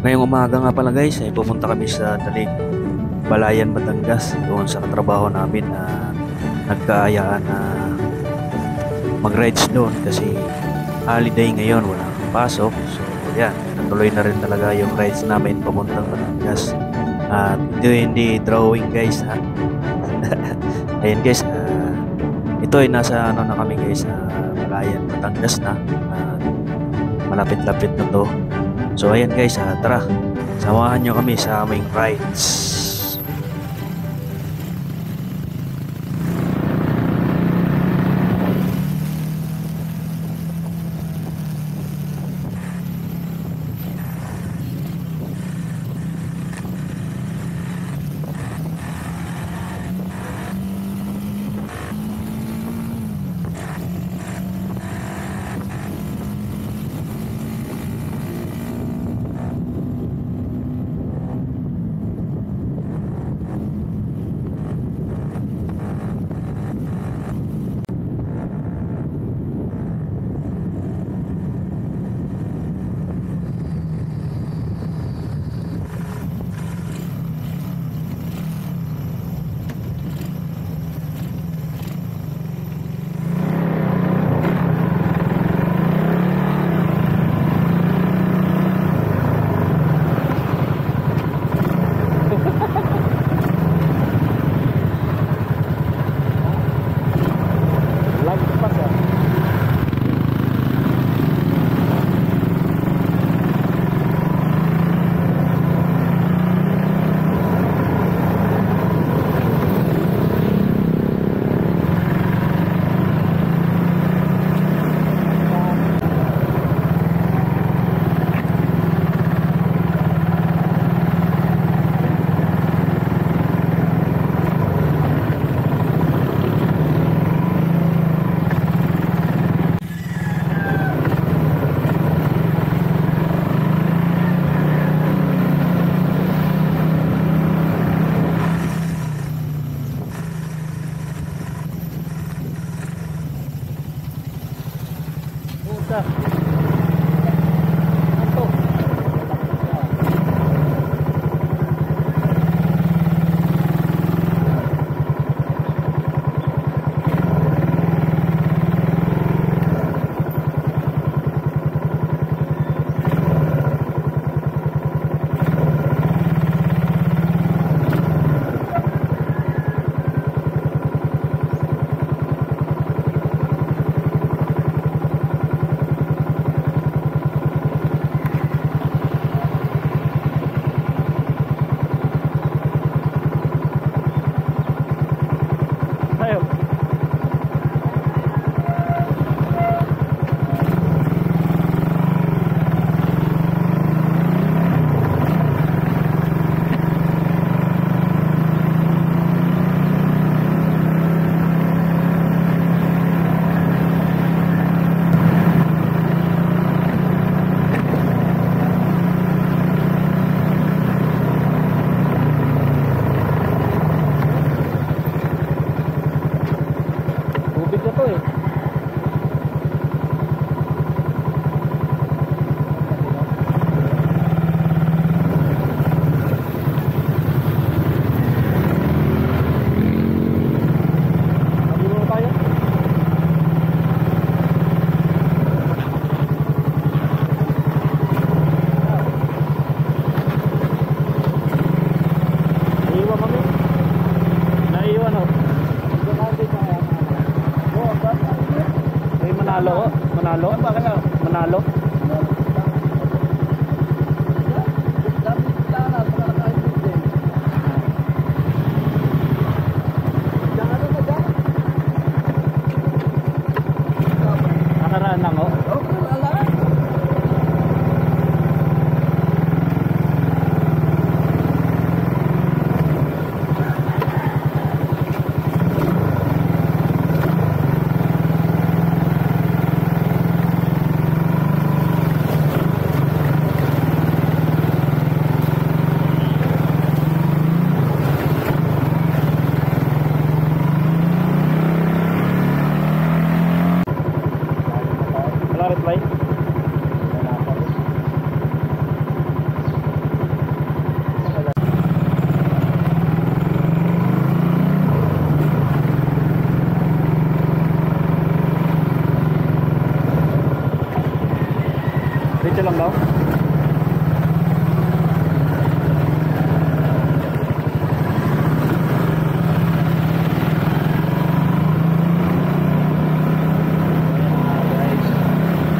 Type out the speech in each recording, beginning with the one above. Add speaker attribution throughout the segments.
Speaker 1: Ngayong umaga nga pala guys, ay pumunta kami sa Talig, Balayan, Batangas, doon sa katrabaho namin na nagkaayaan na mag-rides doon kasi holiday ngayon, walang pasok. So yan, natuloy na rin talaga yung rides namin papuntang Batangas. At hindi drawing guys ha. Ayun guys, ito ay nasa ano na kami guys, sa Balayan, Batangas na. At malapit-lapit na to. So ayan guys, tara, samahan nyo kami sa aming rides.
Speaker 2: oh. Guys,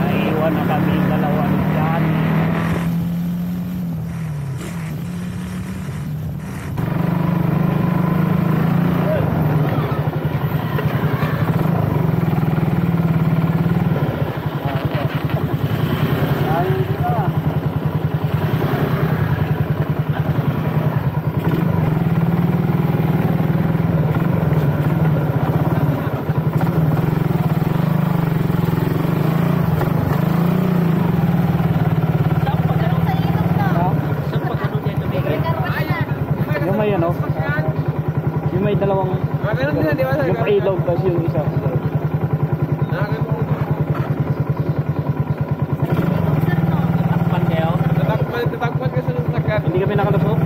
Speaker 2: naiiwan na kami dalawa dyan. Yung may ano, yung may dalawang, yung pa-ilog tapos yung isa. Takpan kayo? Tatakpan ka sa nagsakat. Hindi kami nakalusok?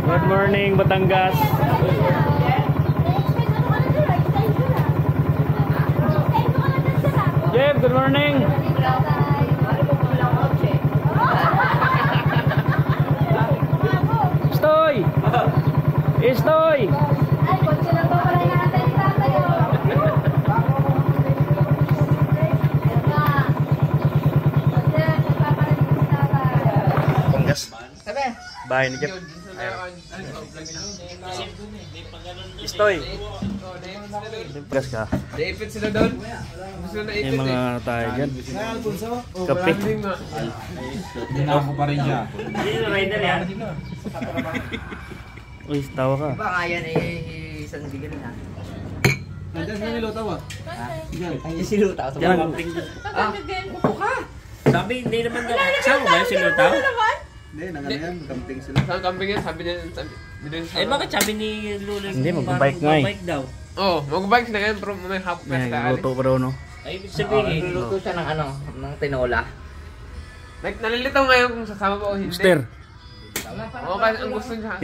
Speaker 2: Good morning, Batangas. Jeff, good morning. Estoy. Estoy.
Speaker 1: Panggas. Bahay ni Jeff. Estoy. Gas ka.
Speaker 3: Daipit sila doon.
Speaker 1: Yung mga ano tayo dyan. Kape.
Speaker 3: Hindi na ako pa rin siya.
Speaker 4: Sino rider yan?
Speaker 1: Uy, tawa ka.
Speaker 4: Baka yan isang bigil na.
Speaker 3: Nandiyan sila nilutaw ah.
Speaker 4: Ay, si Lutaw.
Speaker 1: Yan.
Speaker 4: Upo ka. Sabi, hindi naman daw. Saan ba yung si Lutaw?
Speaker 3: Hindi, nangyayang camping sila. Saan camping yan? Sabi niya,
Speaker 4: Eh, bakit sabi ni Lula?
Speaker 1: Hindi, magbabike nga eh.
Speaker 4: Magbabike daw.
Speaker 3: Oo, magbabike sila ngayon pero may half
Speaker 1: Yan,
Speaker 3: na
Speaker 1: luto pa daw no.
Speaker 4: Ay, ibig sabihin.
Speaker 5: Luluto siya ng ano, ng tinola.
Speaker 3: Like, nalilitaw ngayon kung sasama pa o hindi.
Speaker 1: Mister.
Speaker 3: Oo, kasi ang gusto niya.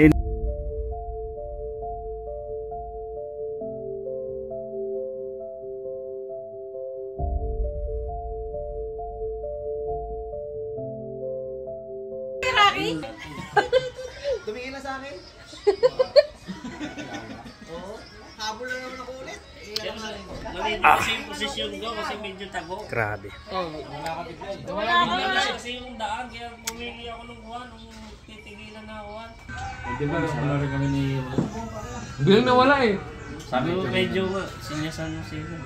Speaker 5: Tumingin na sa akin. Habol na naman ako ulit.
Speaker 4: Mali kasi yung posisyon ko kasi medyo tago.
Speaker 1: Grabe.
Speaker 4: Wala kasi yung daan kaya pumili ako ng buwan nung titigilan na ako.
Speaker 3: Di ba, wala rin kami ni... Bilang nawala eh.
Speaker 4: Sabi ko medyo sinyasan mo sila.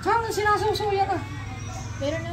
Speaker 5: Saan sinasusuya na? Pero na.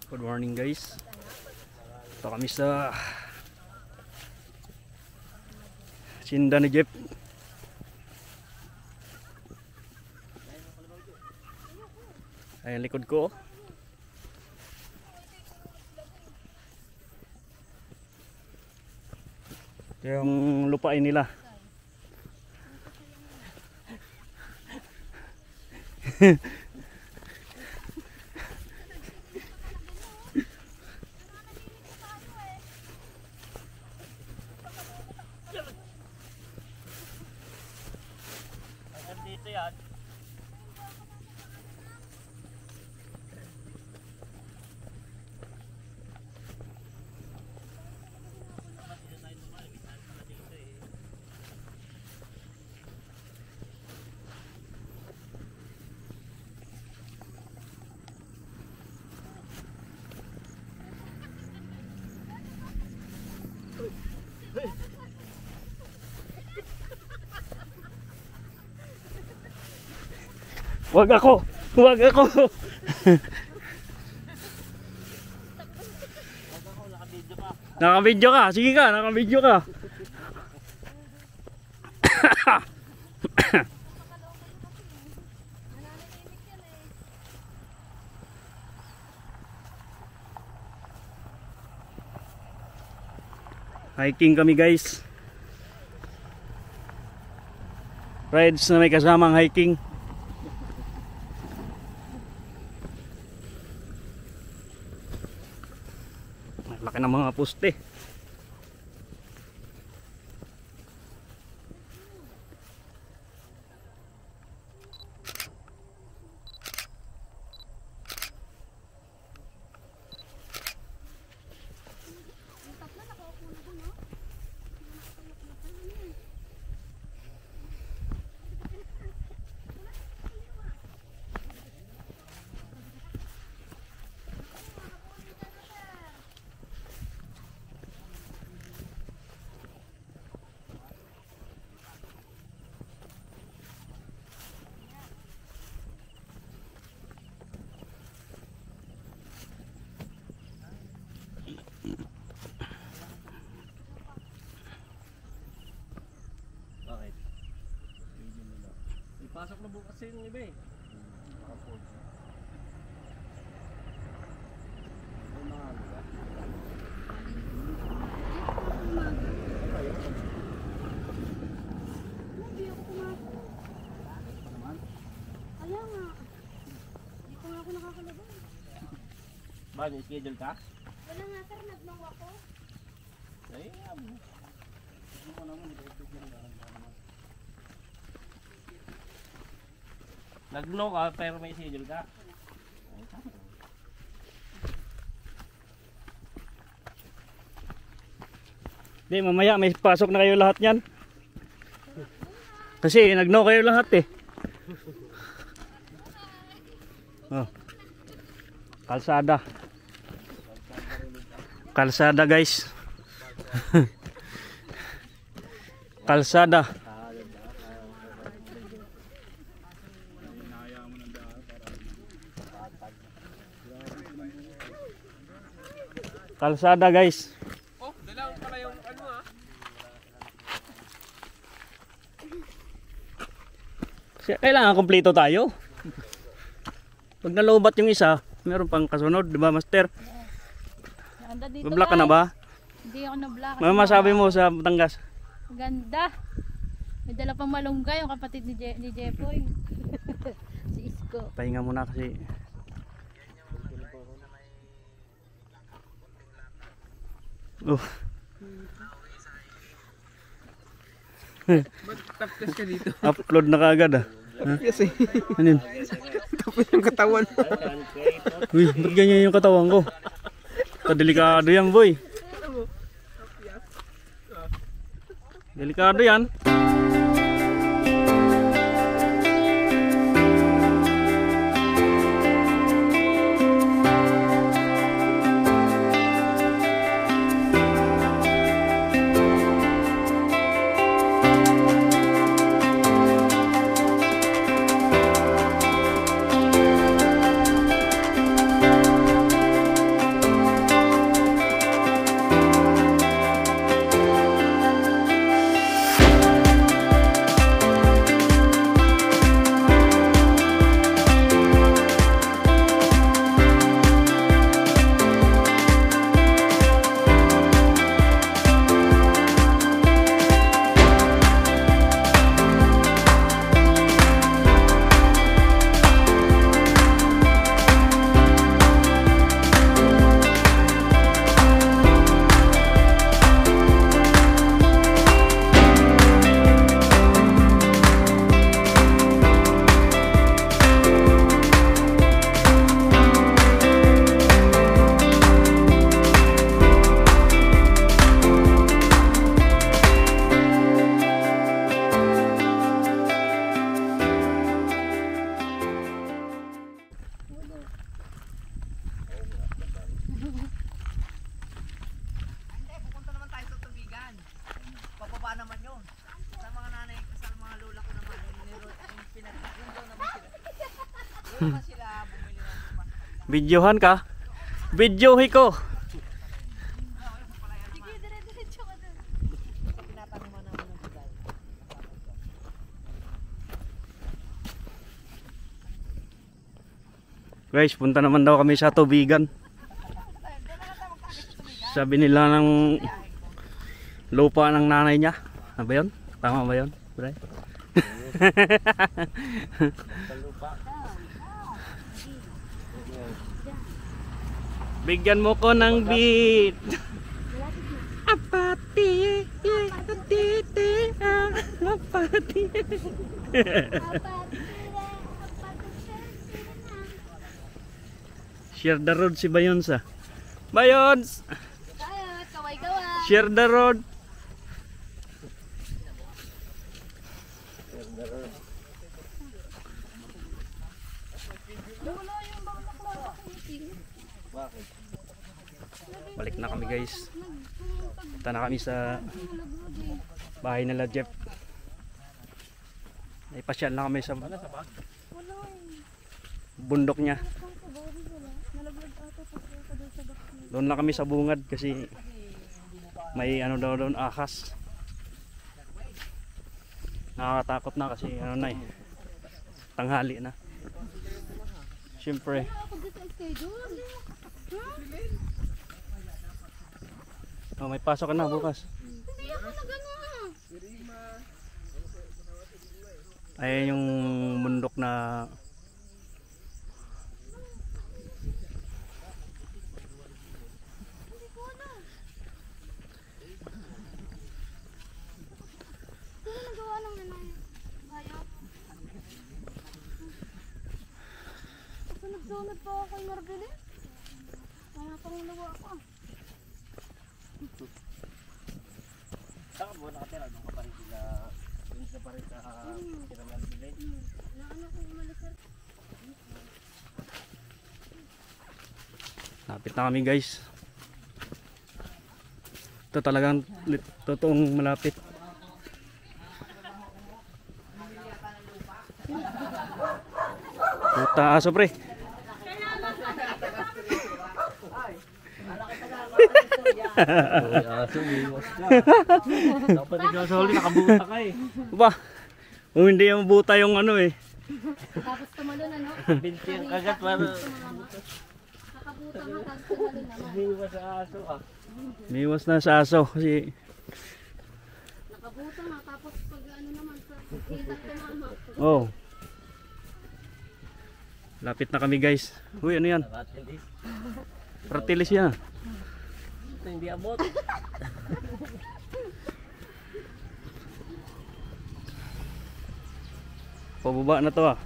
Speaker 1: Good morning guys. Ito kami sa sinda ni Jeff. Ayan likod ko. Ito yung lupain nila.
Speaker 4: Dito yan.
Speaker 2: Wag ako! Wag ako! Naka-video ka. Sige ka, naka-video ka. Hiking kami guys. Rides na may kasamang hiking. Laki ng mga poste.
Speaker 4: Bakit? Ipasok na bukas yung iba eh.
Speaker 6: Kaya nga. Hindi ko nga ako nakakalabas.
Speaker 4: Ba, may schedule ka?
Speaker 6: Wala nga sir, nagnaw ako.
Speaker 4: Ay, nag-no ka pero may schedule ka.
Speaker 2: Di, mamaya may pasok na kayo lahat yan. Kasi nag-no kayo lahat eh. Oh. Kalsada. Kalsada guys. Kalsada. Kalsada guys.
Speaker 3: Oh, dala pala yung ano ah.
Speaker 2: Kailangan kumpleto tayo. Pag nalobat yung isa, meron pang kasunod, di ba master?
Speaker 6: Ganda dito.
Speaker 2: Bablock ka na ba?
Speaker 6: Hindi ako na-block.
Speaker 2: Ano masabi mo sa Batangas?
Speaker 6: Ganda. May dala pang malunggay yung kapatid ni Jepoy. Si Isko.
Speaker 2: Pahinga muna kasi. Oh.
Speaker 3: Ba't top test ka dito?
Speaker 2: Upload na kaagad ah.
Speaker 3: Kasi
Speaker 2: Ano yun?
Speaker 3: tapos yung katawan.
Speaker 2: Uy, ba't ganyan yung katawan ko? Delikado yan boy. Delikado yan.
Speaker 5: naman yun. Sa mga nanay, sa mga lola ko naman, yung pinag-yun daw naman sila. Doon naman sila bumili ng lupa.
Speaker 2: Videohan ka? Videohi ko.
Speaker 6: Sige, dire-diretso ka dun.
Speaker 5: Pinataniman namin ng bigay.
Speaker 2: Guys, punta naman daw kami sa tubigan. Sabi nila ng lupa ng nanay niya. Ano ba yun? Tama ba yun? Pre? Bigyan mo ko ng beat. Apati, apati, apati. Share the road si Bayonsa. Bayons!
Speaker 6: Tayo, kaway-kaway.
Speaker 2: Share the road.
Speaker 6: Wala yung mga bakla ko meeting.
Speaker 2: Balik na kami guys. Punta na kami sa bahay nila Jeff. Ipasyal na kami sa bundok niya. Doon na kami sa bungad kasi may ano daw doon, ahas. Nakakatakot na kasi ano na eh, tanghali na. Siyempre may pasok ka na bukas.
Speaker 6: Hindi ako nagano.
Speaker 2: Ayan yung bundok na
Speaker 6: Sino nagawa ng nanay? Ayaw. Ako nagsunod pa ako kay Marbeline. Kaya pang nawa ako.
Speaker 4: Saka po nakatira doon ka pa rin sila. Doon ka pa rin sa Kiraman Village.
Speaker 6: Naano ko umalis sir.
Speaker 2: lapit na kami guys. Ito talagang totoong malapit. Puta aso pre.
Speaker 4: Aso, iwas ka. Dapat ikaw sa huli, nakabuta ka eh.
Speaker 2: Ba? Kung hindi yung buta yung ano eh.
Speaker 6: Tapos tumalon ano?
Speaker 4: Binti ang kagat para
Speaker 6: Nakabuta nga tapos tumalon naman.
Speaker 4: iwas sa aso ah.
Speaker 2: Miwas na sa aso kasi
Speaker 6: Nakabuta nga tapos pag ano naman sa kita tumama.
Speaker 2: oh. Lapit na kami guys. Uy, ano yan?
Speaker 4: Ratilis.
Speaker 2: Ratilis yan.
Speaker 4: Ito hindi abot.
Speaker 2: Pababa na to ah.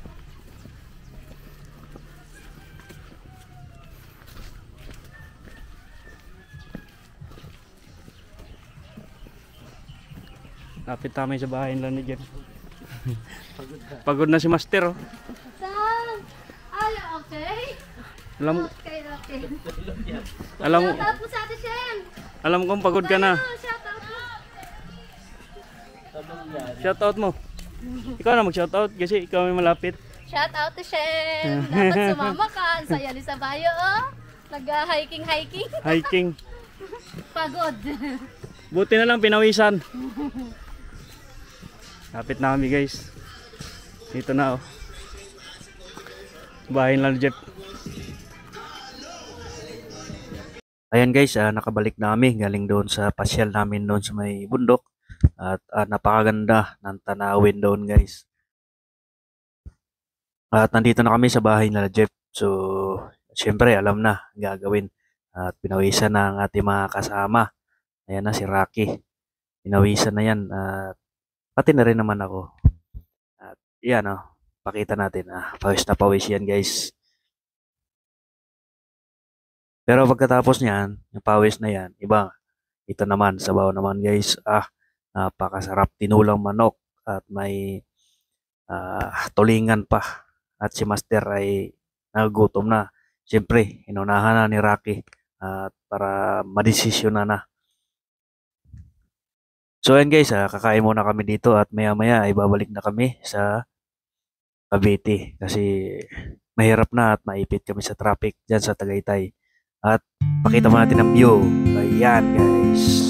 Speaker 2: Lapit namin sa bahay nila ni Jeff. Pagod na si Master oh.
Speaker 6: Sam! Ay, okay?
Speaker 2: Alam
Speaker 6: Okay, okay.
Speaker 2: alam
Speaker 6: Shout out po sa atin, Shem!
Speaker 2: alam kong pagod ka na.
Speaker 6: Shout out po!
Speaker 2: Shout out mo. Ikaw na mag-shout out kasi ikaw may malapit.
Speaker 6: Shout out to Shem! Dapat sumama ka. Ang saya ni sa bayo, oh! Nag-hiking-hiking.
Speaker 2: Hiking.
Speaker 6: Pagod.
Speaker 2: Buti na lang pinawisan. Lapit na kami guys. Dito na oh. Bahay lang Jeff. Ayan guys, nakabalik na kami galing doon sa pasyal namin doon sa may bundok. At napakaganda ng tanawin doon guys. At nandito na kami sa bahay nila Jeff. So, syempre alam na ang gagawin. At pinawisan na ang ating mga kasama. Ayan na si Rocky. Pinawisan na yan. At pati na rin naman ako. At yan oh, pakita natin. Pawis na pawis yan guys. Pero pagkatapos niyan, yung pawis na yan, iba. Ito naman, sabaw naman guys. Napakasarap tinulang manok. At may tulingan pa. At si Master ay nagugutom na. Siyempre, inunahan na ni Rocky. At para madesisyon na. So ayan guys, kakain muna kami dito at maya-maya ay babalik na kami sa Cavite kasi mahirap na at maipit kami sa traffic dyan sa Tagaytay. At pakita mo natin ang view. Ayan guys.